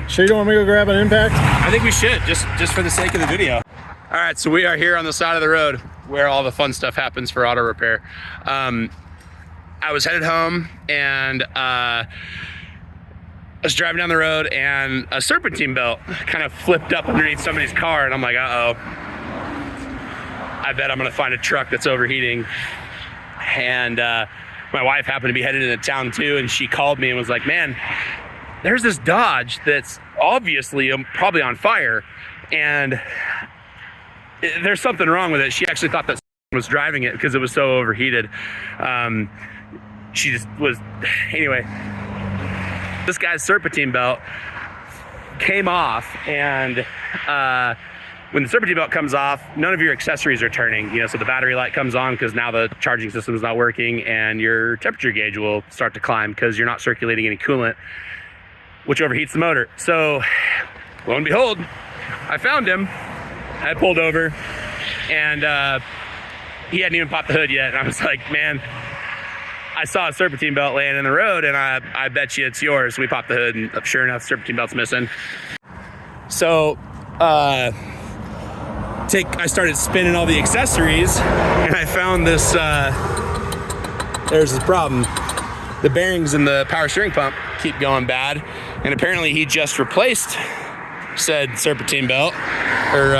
Sure you don't want me to go grab an impact? I think we should, just for the sake of the video. All right, so we are here on the side of the road where all the fun stuff happens for auto repair. I was headed home and I was driving down the road and a serpentine belt kind of flipped up underneath somebody's car, and I'm like, uh-oh. I bet I'm gonna find a truck that's overheating. And my wife happened to be headed into town too, and she called me and was like, man, there's this Dodge that's obviously probably on fire, and there's something wrong with it. She actually thought that was driving it because it was so overheated. She just was, anyway, this guy's serpentine belt came off, and when the serpentine belt comes off, none of your accessories are turning, you know, so the battery light comes on because now the charging system is not working, and your temperature gauge will start to climb because you're not circulating any coolant, which overheats the motor. So lo and behold, I found him. I pulled over, and he hadn't even popped the hood yet. And I was like, man, I saw a serpentine belt laying in the road, and I bet you it's yours. We popped the hood, and sure enough, the serpentine belt's missing. So I started spinning all the accessories, and I found this, there's this problem. The bearings in the power steering pump keep going bad, and apparently he just replaced said serpentine belt, or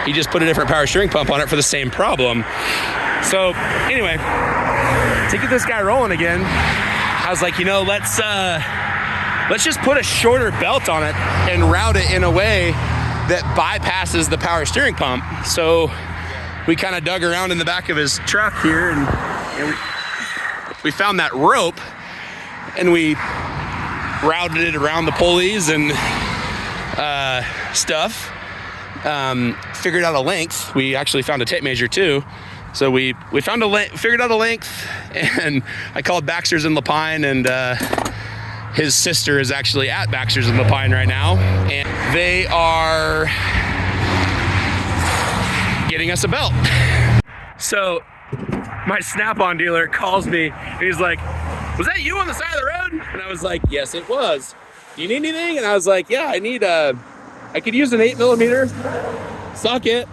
he just put a different power steering pump on it for the same problem. So anyway, to get this guy rolling again, I was like, you know, let's just put a shorter belt on it and route it in a way that bypasses the power steering pump. So we kind of dug around in the back of his truck here, and we found that rope, and we routed it around the pulleys and stuff. Figured out a length. We actually found a tape measure too. So we found figured out a length, and I called Baxter's in Lapine, and his sister is actually at Baxter's in Lapine right now, and they are getting us a belt. So my Snap-on dealer calls me, and he's like, was that you on the side of the road? And I was like, yes, it was. Do you need anything? And I was like, yeah, I could use an 8mm socket.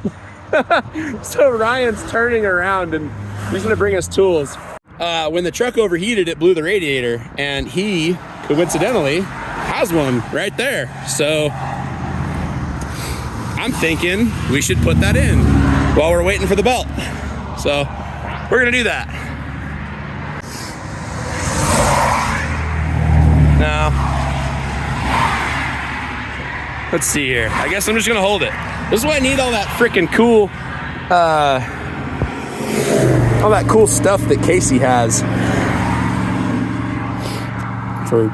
So Ryan's turning around, and he's gonna bring us tools. When the truck overheated, it blew the radiator, and he coincidentally has one right there. So I'm thinking we should put that in while we're waiting for the belt. So we're gonna do that. Now, let's see here. I guess I'm just gonna hold it. This is why I need all that freaking cool, all that cool stuff that Casey has. For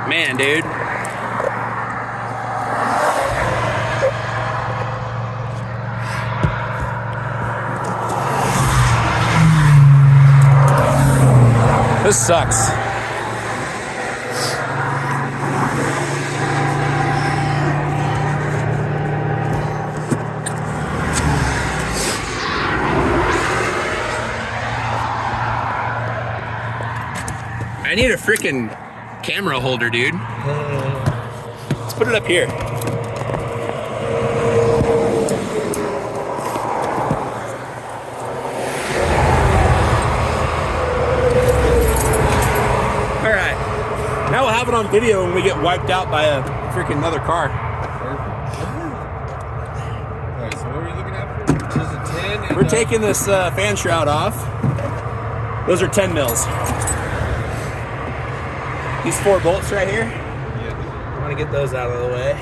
man, dude. This sucks. I need a freaking camera holder, dude. Let's put it up here. Now we'll have it on video when we get wiped out by a freaking another car. Alright, so what are we looking at? Just a 10 and we're taking this fan shroud off. Those are 10 mils. These 4 bolts right here. Yeah. I want to get those out of the way.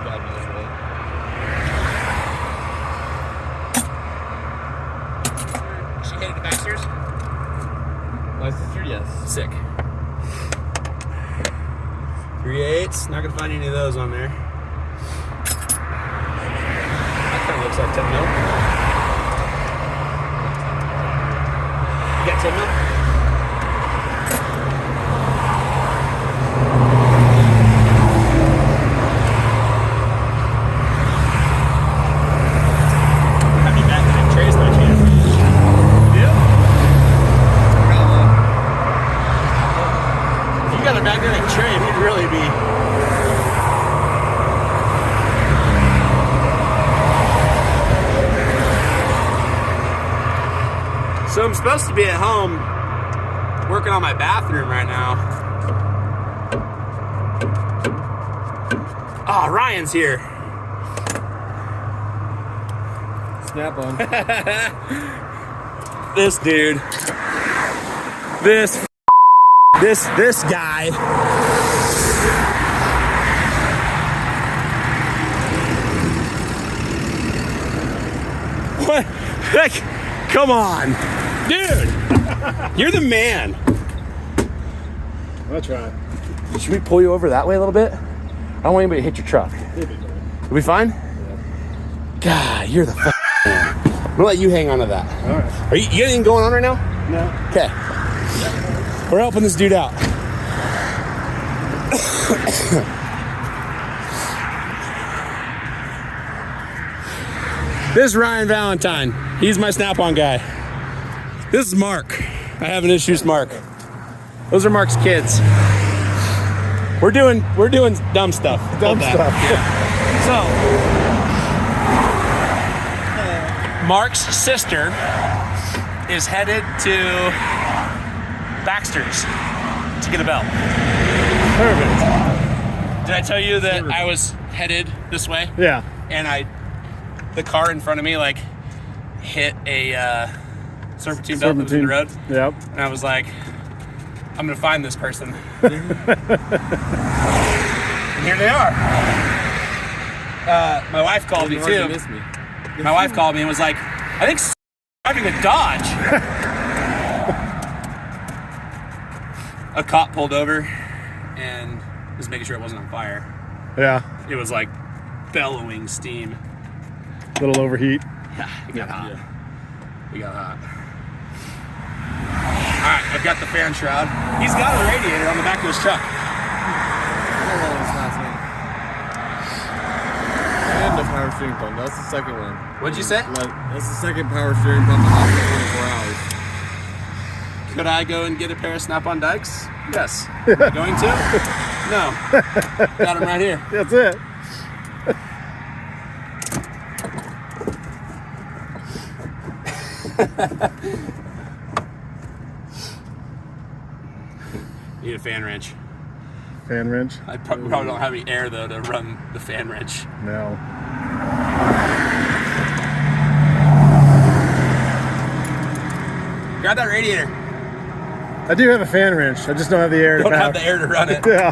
God knows what. She headed to Baxter's? My sister, yes. Sick. 3/8. Not gonna find any of those on there. That kind of looks like 10 mil. signal? Have you magnetic trays by chance? Yeah. If you got a magnetic tray, we'd really be. So I'm supposed to be at home working on my bathroom right now. Oh, Ryan's here. Snap on. This dude. This guy. What? Like, come on. Dude, you're the man. I'll try. Should we pull you over that way a little bit? I don't want anybody to hit your truck. You'll be fine? Yeah. God, you're the man. I'm gonna let you hang on to that. All right. Are you got anything going on right now? No. Okay. We're helping this dude out. This is Ryan Valentine. He's my Snap-on guy. This is Mark. I haven't introduced Mark. Those are Mark's kids. We're doing dumb stuff. Dumb stuff. So, Mark's sister is headed to Baxter's to get a belt. Perfect. Did I tell you that I was headed this way? Yeah. And the car in front of me like hit a serpentine belt that was in the road. Yep. And I was like, I'm gonna find this person. And here they are. My wife called me too. My wife called me and was like, I think driving a Dodge. A cop pulled over and was making sure it wasn't on fire. Yeah. It was like bellowing steam. Little overheat. Yeah, it got hot. We got hot. Alright, I've got the fan shroud. He's got a radiator on the back of his truck. And the power steering pump. That's the second one. What'd you say? That's the second power steering pump in the last 24 hours. Could I go and get a pair of Snap-on dikes? Yes. Going to? No. Got them right here. That's it. Need a fan wrench. Fan wrench? I probably don't have any air though to run the fan wrench. No. Grab that radiator. I do have a fan wrench. I just don't have the air Don't to have the air to run it. Yeah.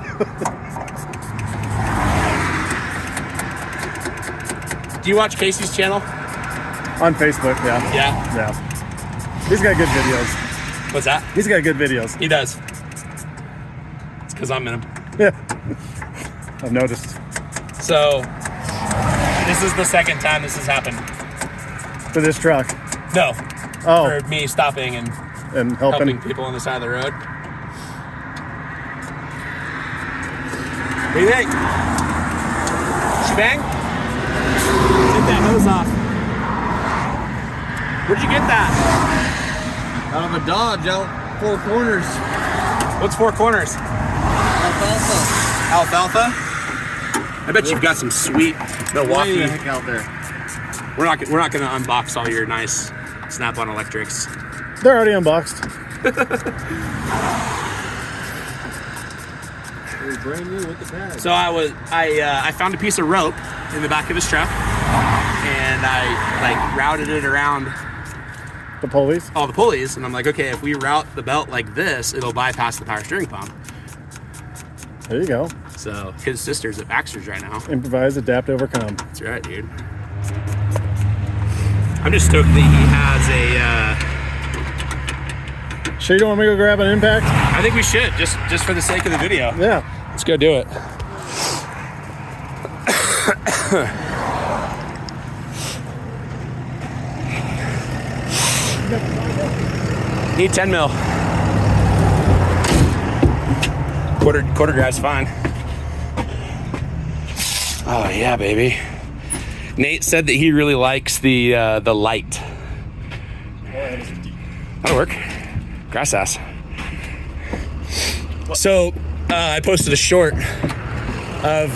Do you watch Casey's channel? On Facebook, yeah. Yeah. Yeah. He's got good videos. What's that? He's got good videos. He does. It's because I'm in them. Yeah. I've noticed. So, this is the second time this has happened. For this truck. No. Oh. For me stopping and helping people on the side of the road. What do you think? Shebang? Take that hose off. Where'd you get that? out of a Dodge out 4 corners. What's 4 corners? Alfalfa. Alfalfa? I bet you've got some sweet Milwaukee. Way the heck out there. We're not gonna unbox all your nice Snap-on electrics. They're already unboxed. They're brand new with the tag. So I found a piece of rope in the back of his truck, and I routed it around The pulleys? all the pulleys, and I'm like, okay, if we route the belt like this, it'll bypass the power steering pump. There you go. So his sister's at Baxter's right now. Improvise, adapt, overcome. That's right, dude. I'm just stoked that he has a. Sure you don't want me to go grab an impact? I think we should, just for the sake of the video. Yeah. Let's go do it. Need 10 mil. Quarter drive's fine. Oh yeah, baby. Nate said that he really likes the light. That'll work. Grass ass. So I posted a short of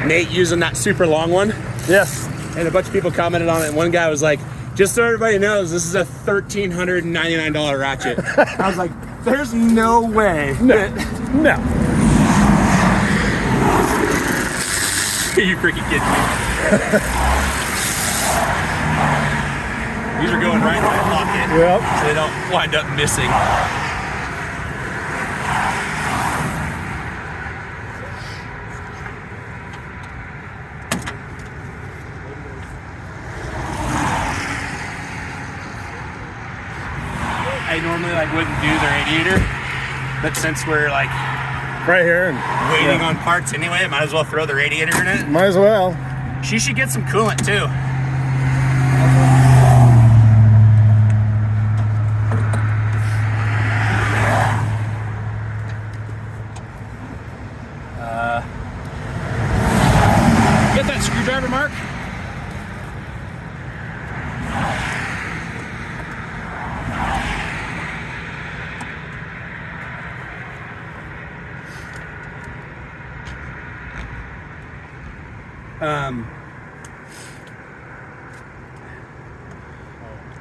Nate using that super long one. Yes. And a bunch of people commented on it. And one guy was like, just so everybody knows, this is a $1,399 ratchet. I was like, there's no way. No. Are you freaking kidding me? These are going right in my pocket. Yep. So they don't wind up missing. I normally wouldn't do the radiator, but since we're Right here. And, waiting on parts anyway, I might as well throw the radiator in it. Might as well. She should get some coolant too. Get that screwdriver, Mark.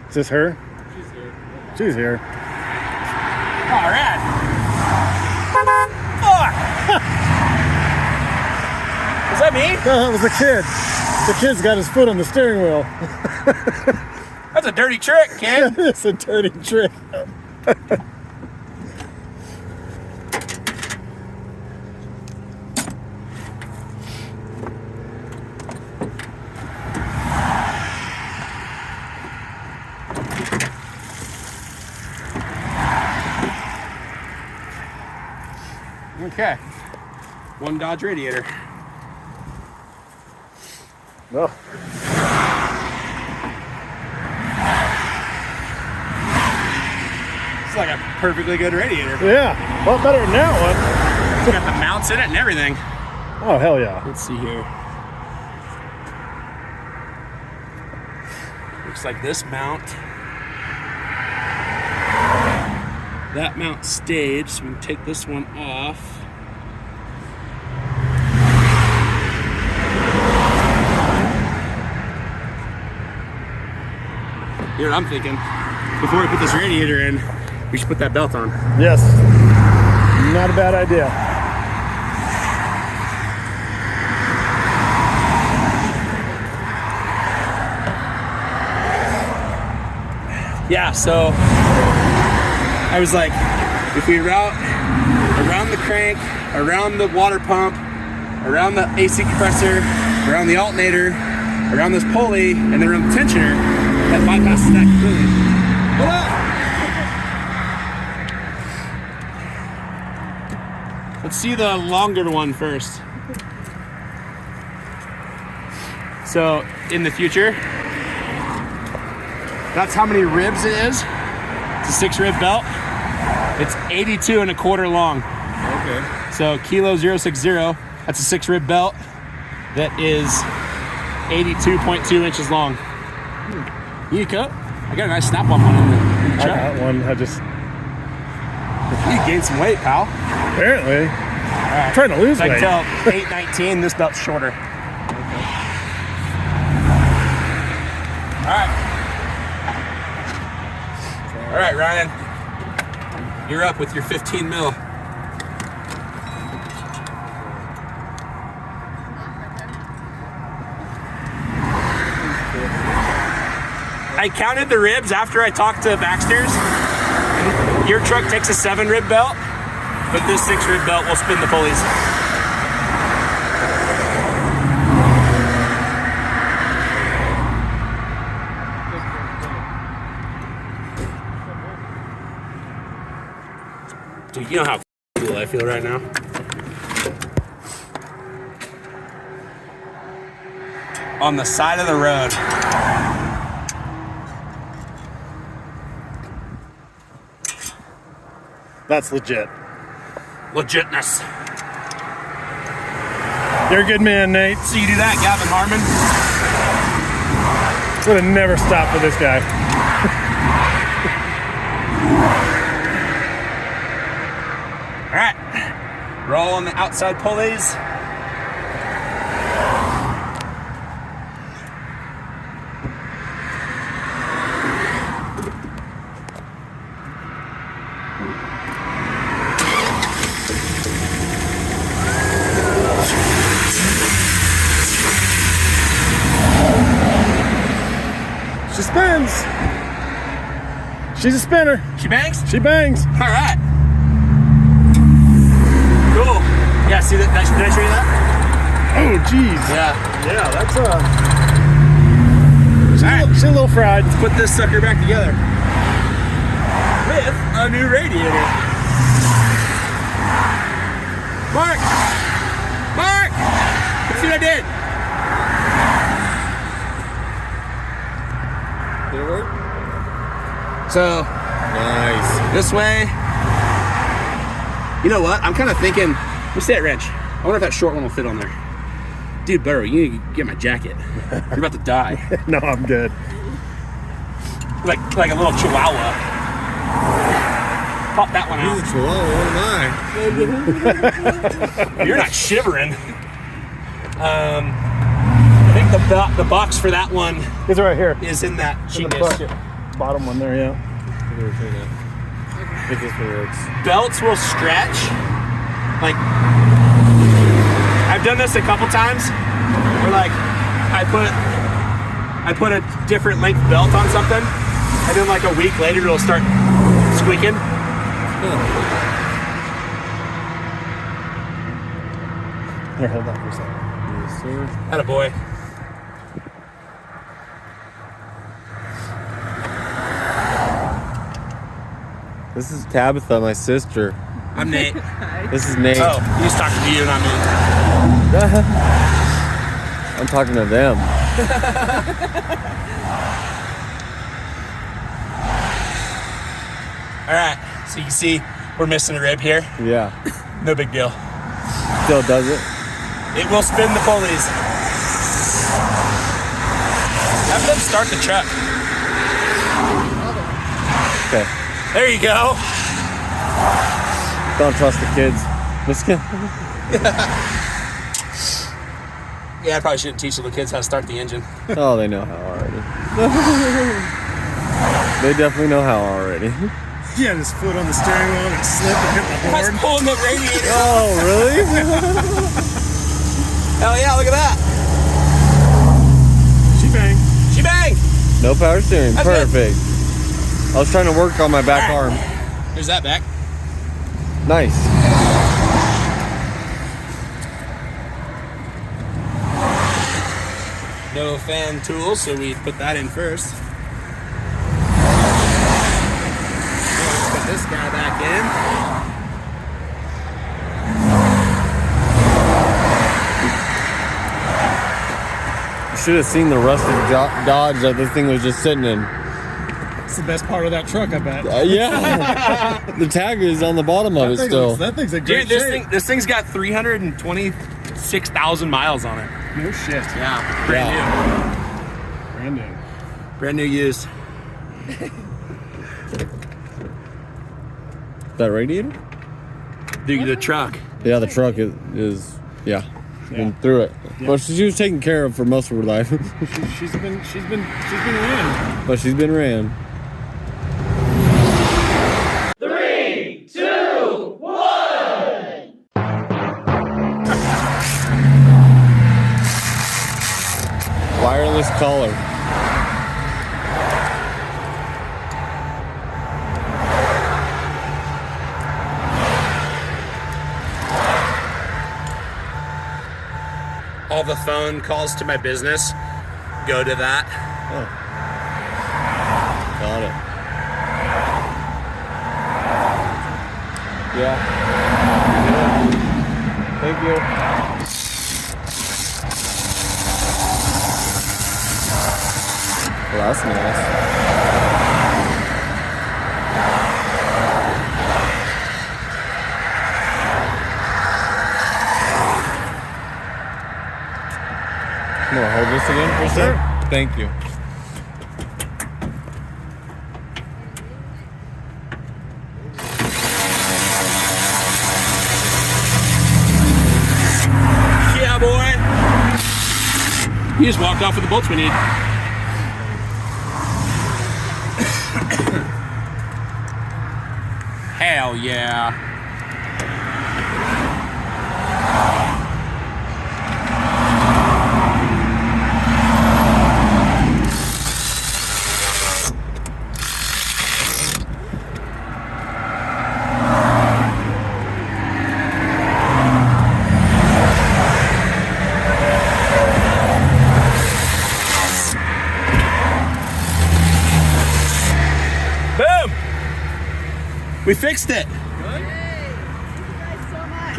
Is this her? She's here. All right. Fuck. Is that me? No, that was the kid. The kid's got his foot on the steering wheel. That's a dirty trick, kid. It's a dirty trick. Okay. One Dodge Radiator. Oh. It's like a perfectly good radiator. Yeah. A lot better than that one. It's got the mounts in it and everything. Oh, hell yeah. Let's see here. Looks like this mount. That mount stayed, so we can take this one off. You know what I'm thinking? Before we put this radiator in, we should put that belt on. Yes. Not a bad idea. Yeah, so I was like, if we route around the crank, around the water pump, around the AC compressor, around the alternator, around this pulley, and then around the tensioner, that bypasses that completely. Hold up! Let's see the longer one first. So in the future, that's how many ribs it is. It's a 6-rib belt. It's 82 1/4 long. Okay. So kilo 060, that's a 6-rib belt that is 82.2 inches long. You need a coat? I got a nice snap-on one in the I truck. got one. I just You gained some weight, pal. apparently All right. trying to lose I can weight. tell 819, this belt's shorter. All right, Ryan. You're up with your 15 mil. I counted the ribs after I talked to Baxter's. Your truck takes a 7-rib belt, but this 6-rib belt will spin the pulleys. Dude, you know how cool I feel right now? On the side of the road. That's legit. Legitness. You're a good man, Nate. So you do that, Gavin Harmon? Would have never stopped for this guy. All right. Roll on the outside pulleys. She spins. She's a spinner. She bangs? She bangs. All right. Cool. Yeah, see that? Did I show you that? Oh, geez. Yeah. Yeah, that's a... All right. She's a little fried. Let's put this sucker back together with a new radiator. Mark! Mark! Let's see what I did. Did it work? So, Nice. this way. You know what? I'm kind of thinking, let me see that wrench. I wonder if that short one will fit on there. Dude, Burrow, you need to get my jacket. You're about to die. No, I'm good. Like a little chihuahua. Pop that one He's a out. chihuahua, what am I? You're not shivering. I think the box for that one It's right here. is in that In the chingus. bucket. Bottom one there, yeah. I think this one works. Belts will stretch. Like, I've done this a couple times where like I put a different length belt on something and then like a week later it'll start squeaking. Here, hold that for a second. Yes, sir. Attaboy. This is Tabitha, my sister. I'm Nate. This is Nate. Oh, he's talking to you, not me. I'm talking to them. All right, so you can see we're missing a rib here. Yeah. No big deal. Still does it. It will spin the pulleys. Have them start the truck. Okay. There you go. Don't trust the kids. Just kidding. Yeah, I probably shouldn't teach little kids how to start the engine. Oh, they know how already. They definitely know how already. He had his foot on the steering wheel and it slipped and hit the I was board. pulling the radiator. Oh, really? Hell yeah, look at that. She banged. She banged. No power steering. That's good. Perfect. I was trying to work on my back All arm. right. There's that back. Nice. No fan tool, so we put that in first. Let's put this guy back in. You should have seen the rusted Dodge that this thing was just sitting in. It's the best part of that truck, I bet. Yeah. The tag is on the bottom of it still. That thing's a great Dude, shape. this thing's got 326,000 miles on it. No shit. Yeah, brand Brand new. new. Brand new used. That radiator? The truck. Yeah, the truck is yeah. Been through it. Yeah. But she was taken care of for most of her life. She's been ran. But she's been ran. 3, 2, 1. Wireless collar. All the phone calls to my business go to that. Oh. Got it. Yeah. Thank you. Well, that's nice. I'm gonna hold this again for a sec. Thank you. Yeah, boy. He just walked off with the bolts we need. Hell yeah. Boom! We fixed it. Hey, thank you guys so much.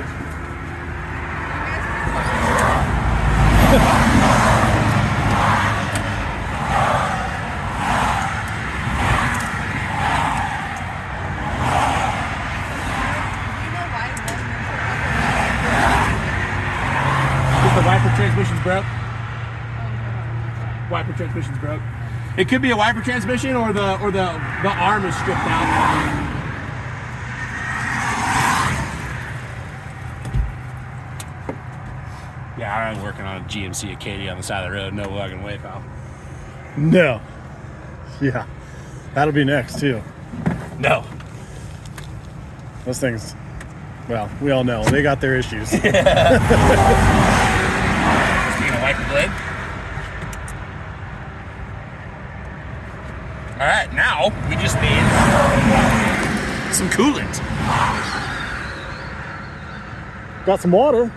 The wiper transmission's broke. Wiper transmission's broke. It could be a wiper transmission or the arm is stripped out. Yeah, I'm working on a GMC Acadia on the side of the road. No fucking way, pal. No. Yeah. That'll be next too. No. Those things, well, we all know they got their issues. Speaking of wiper blade. All right, now we just need some coolant. Got some water.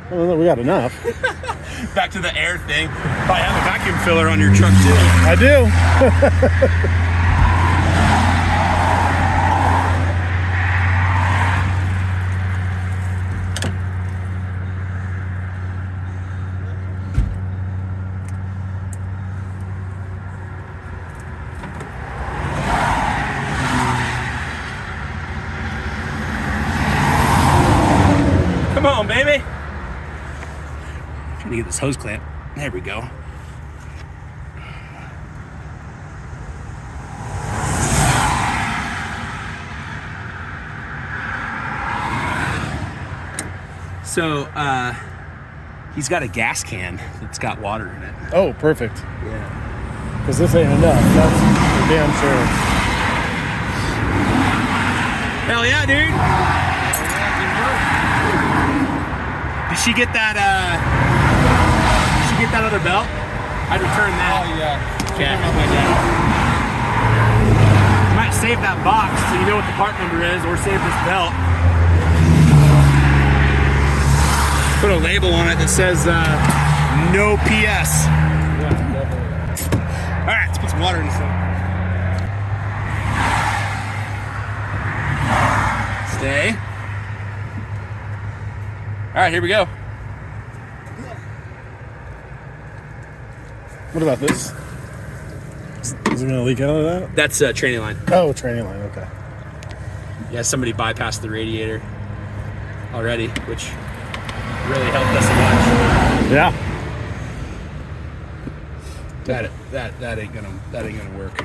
I don't know, we got enough. Back to the air thing. Probably have a vacuum filler on your truck too. I do. Come on, baby. Trying to get this hose clamp. There we go. So, he's got a gas can that's got water in it. Oh, perfect. Yeah. Because this ain't enough. That's for damn sure. Hell yeah, dude. Did she get that, other belt? I'd return that. Oh yeah. Okay. Might save that box so you know what the part number is, or save this belt. Put a label on it that says no PS. Yeah, definitely. All right, let's put some water in this thing. Stay. All right, here we go. What about this? Is it going to leak out of that? That's training line. Oh, training line. Okay. Yeah, somebody bypassed the radiator already, which really helped us a bunch. Yeah. That ain't gonna work.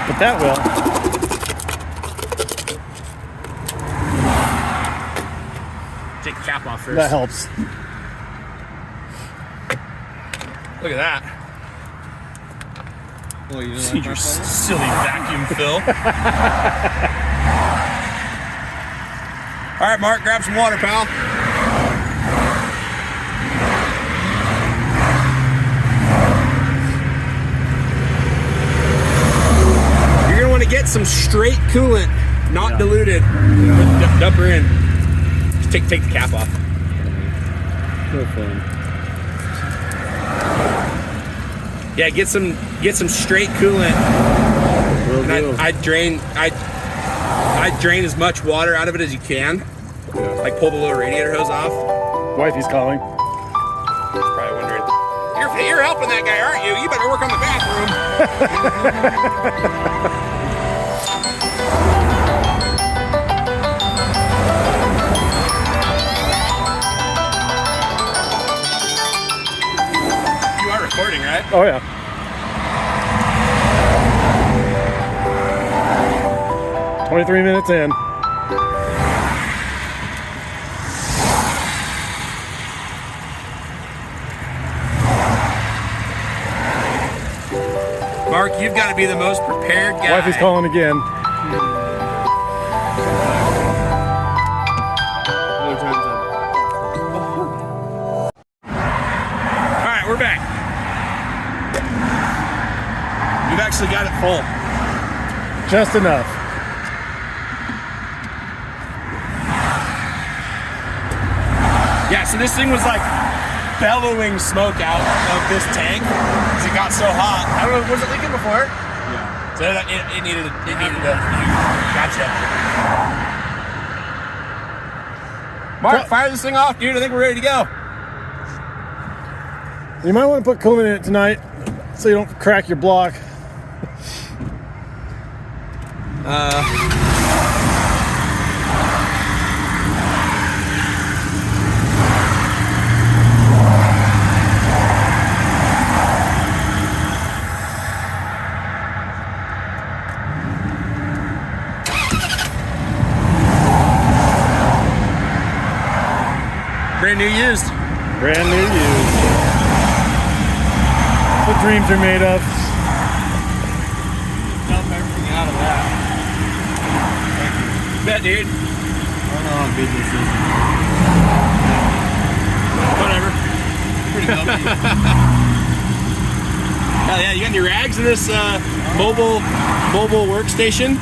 But that will. Take the cap off first. That helps. Look at that. Well, you See your silly vacuum fill. All right, Mark, grab some water, pal. You're gonna want to get some straight coolant, not diluted. Dump her in. Just take the cap off. No fun. Yeah, get some straight coolant. Will do. And I drain as much water out of it as you can. Like pull the little radiator hose off. Wifey's calling. Probably wondering, you're helping that guy, aren't you? You better work on the bathroom. right? Oh yeah. "23 minutes in. Mark, you've got to be the most prepared guy. Wifey's calling again. Other times All right, we're back. You've actually got it full. Just enough. Yeah, so this thing was like bellowing smoke out of this tank because it got so hot. I don't know, was it leaking before? Yeah. So it needed a gotcha. Mark, fire this thing off, dude. I think we're ready to go. You might want to put coolant in it tonight so you don't crack your block. Brand new used. Brand new used. That's what dreams are made of. dump everything out of that. Bet, dude. I don't know how business is. Whatever. Pretty dumb. Hell yeah, you got any rags in this mobile workstation?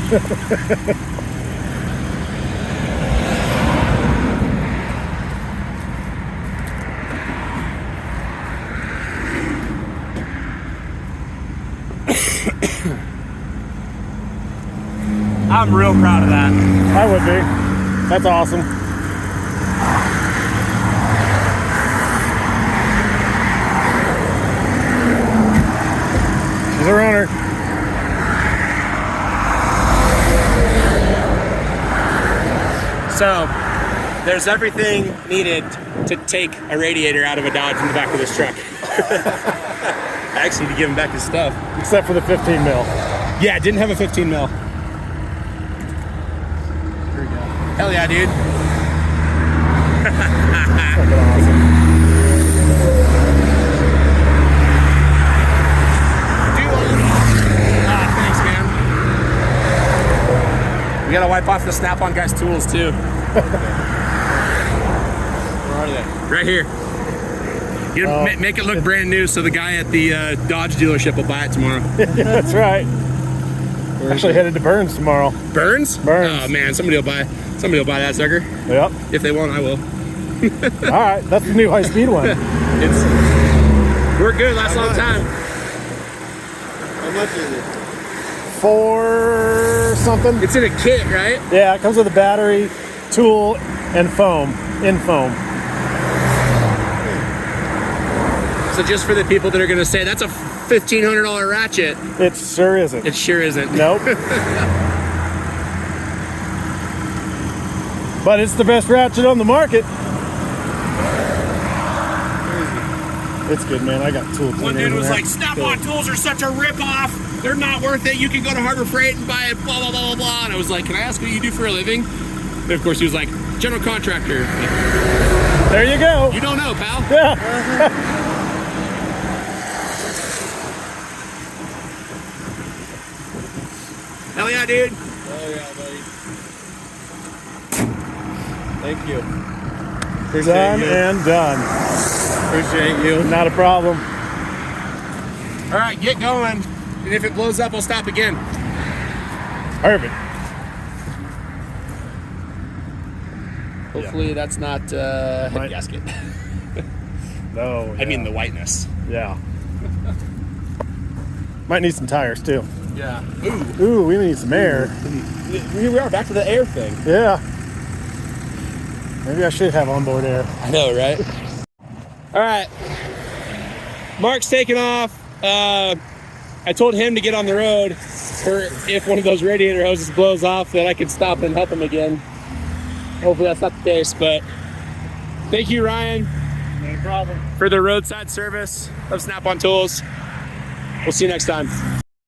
I'm real proud of that. I would be. That's awesome. She's a runner. So, there's everything needed to take a radiator out of a Dodge in the back of this truck. Actually, to give him back his stuff. Except for the 15 mil. Yeah, it didn't have a 15 mil. Hell yeah, dude. Fucking awesome. Thanks, man. We gotta wipe off the Snap-on guy's tools too. Where are they? Right here. You gotta make it look brand new so the guy at the Dodge dealership will buy it tomorrow. That's right. Actually headed to Burns tomorrow. Burns? Burns. Oh man, somebody will buy that sucker. Yep. If they won't, I will. All right, that's the new high-speed one. We're good, lasts a long time. How much is it? 4 something. It's in a kit, right? Yeah, it comes with a battery, tool, and foam. In foam. So just for the people that are gonna say that's a $1,500 ratchet, It sure isn't. it sure isn't. Nope. But it's the best ratchet on the market. It's good, man. I got tool cleaner One dude in was there. like, Snap-on tools are such a rip-off. They're not worth it. You can go to Harbor Freight and buy it, blah, blah, blah, blah, blah. And I was like, can I ask what you do for a living? And of course, he was like, general contractor. There you go. You don't know, pal. Yeah. Hell yeah, dude. Oh yeah, buddy. Thank you. Done you. and done. Appreciate you. Not a problem. All right, get going. And if it blows up, I'll stop again. Perfect. Hopefully that's not head Might- gasket. No. I mean the whiteness. Yeah. Might need some tires too. Yeah. Ooh. Ooh, we need some air. Here we are, back to the air thing. Yeah. Maybe I should have onboard air. I know, right? All right. Mark's taking off. I told him to get on the road for if one of those radiator hoses blows off that I could stop and help him again. Hopefully that's not the case, but thank you, Ryan. No problem. for the roadside service of Snap-on Tools. We'll see you next time.